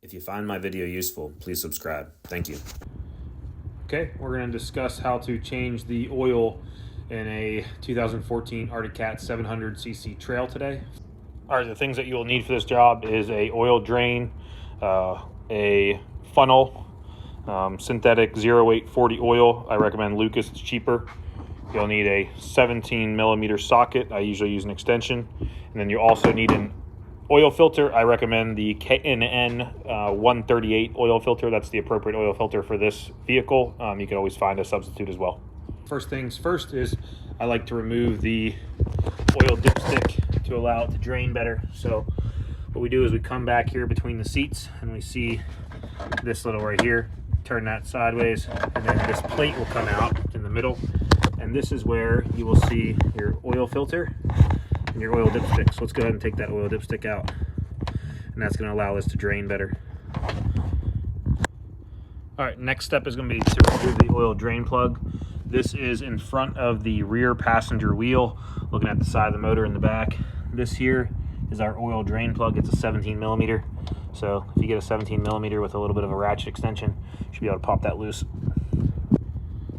If you find my video useful, please subscribe. Thank you. Okay, we're going to discuss how to change the oil in a 2014 WildCat 700cc trail today. All right, the things that you will need for this job is a oil drain, a funnel, synthetic 0-weight 40 oil. I recommend Lucas, it's cheaper. You'll need a 17 millimeter socket. I usually use an extension. And then you also need an oil filter. I recommend the K&N 138 oil filter. That's the appropriate oil filter for this vehicle. You can always find a substitute as well. First things first is I like to remove the oil dipstick to allow it to drain better. So what we do is we come back here between the seats and we see this little right here. Turn that sideways and then this plate will come out in the middle. And this is where you will see your oil filter and your oil dipstick. So let's go ahead and take that oil dipstick out. And that's going to allow this to drain better. All right, next step is going to be to remove the oil drain plug. This is in front of the rear passenger wheel, looking at the side of the motor in the back. This here is our oil drain plug. It's a 17 millimeter. So if you get a 17 millimeter with a little bit of a ratchet extension, you should be able to pop that loose.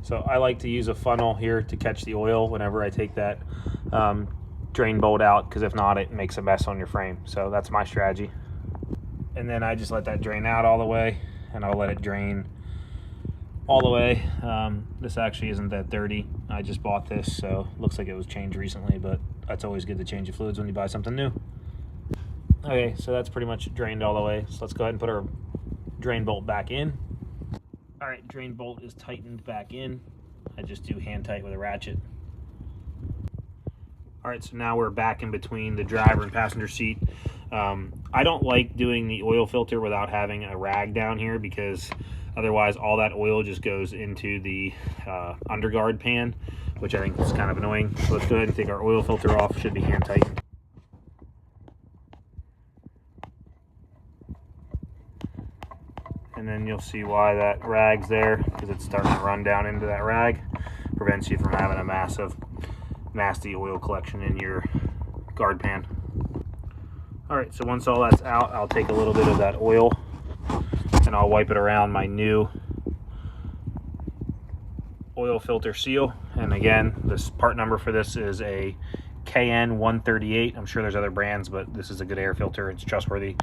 So I like to use a funnel here to catch the oil whenever I take that drain bolt out, because if not, it makes a mess on your frame. So that's my strategy. And then I just let that drain out all the way, and I'll let it drain all the way. This actually isn't that dirty. I just bought this, so it looks like it was changed recently, but that's always good to change the fluids when you buy something new. Okay, so that's pretty much drained all the way. So let's go ahead and put our drain bolt back in. All right, drain bolt is tightened back in. I just do hand tight with a ratchet. All right, so now we're back in between the driver and passenger seat. I don't like doing the oil filter without having a rag down here, because otherwise all that oil just goes into the underguard pan, which I think is kind of annoying. So let's go ahead and take our oil filter off. Should be hand tightened. And then you'll see why that rag's there, because it's starting to run down into that rag. Prevents you from having a massive, nasty oil collection in your guard pan. All right, so once all that's out, I'll take a little bit of that oil and I'll wipe it around my new oil filter seal. And again, this part number for this is a KN 138. I'm sure there's other brands, but this is a good air filter. It's trustworthy,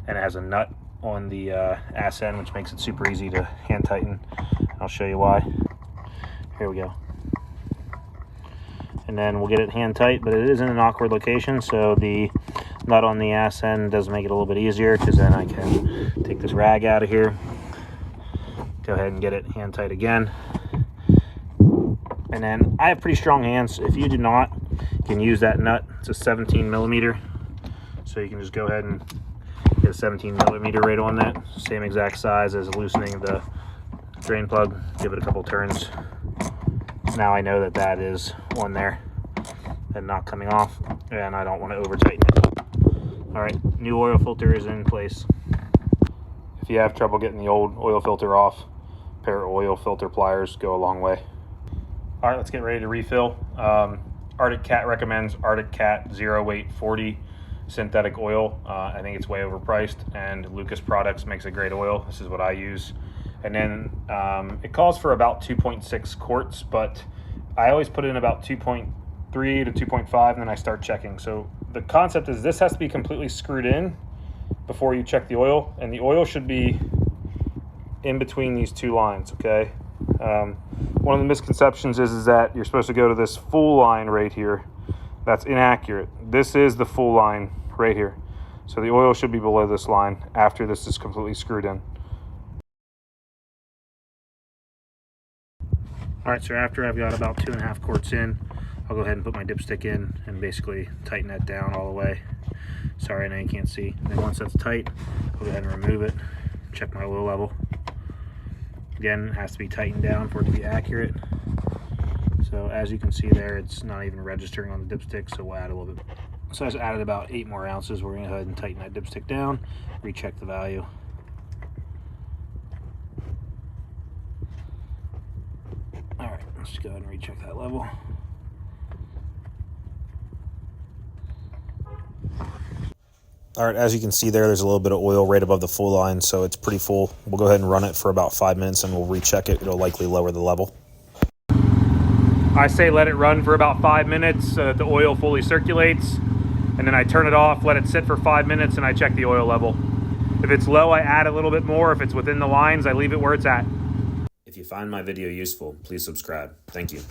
and it has a nut on the ass end, which makes it super easy to hand tighten. I'll show you why. Here we go. And then we'll get it hand tight, but it is in an awkward location, so the nut on the ass end does make it a little bit easier, because then I can take this rag out of here, go ahead and get it hand tight again. And then I have pretty strong hands. If you do not, you can use that nut. It's a 17 millimeter, so you can just go ahead and get a 17 millimeter right on that. Same exact size as loosening the drain plug. Give it a couple turns. Now I know that that is on there and not coming off, and I don't want to over tighten it. All right, new oil filter is in place. If you have trouble getting the old oil filter off, a pair of oil filter pliers go a long way. All right, let's get ready to refill. WildCat recommends WildCat 0-weight 40 synthetic oil. I think it's way overpriced, and Lucas Products makes a great oil. This is what I use. And then it calls for about 2.6 quarts, but I always put in about 2.3 to 2.5, and then I start checking. So the concept is this has to be completely screwed in before you check the oil, and the oil should be in between these two lines, okay? One of the misconceptions is that you're supposed to go to this full line right here. That's inaccurate. This is the full line right here. So the oil should be below this line after this is completely screwed in. All right, so after I've got about 2.5 quarts in, I'll go ahead and put my dipstick in and basically tighten that down all the way. Sorry, I know you can't see. And then once that's tight, I'll go ahead and remove it, check my oil level. Again, it has to be tightened down for it to be accurate. So as you can see there, it's not even registering on the dipstick, so we'll add a little bit. So I just added about 8 more ounces. We're gonna go ahead and tighten that dipstick down, recheck the value. All right, let's just go ahead and recheck that level. All right, as you can see there's a little bit of oil right above the full line, so it's pretty full. We'll go ahead and run it for about 5 minutes and we'll recheck it. It'll likely lower the level. I say let it run for about 5 minutes so that the oil fully circulates, and then I turn it off, let it sit for 5 minutes, and I check the oil level. If it's low, I add a little bit more. If it's within the lines, I leave it where it's at. If you find my video useful, please subscribe. Thank you.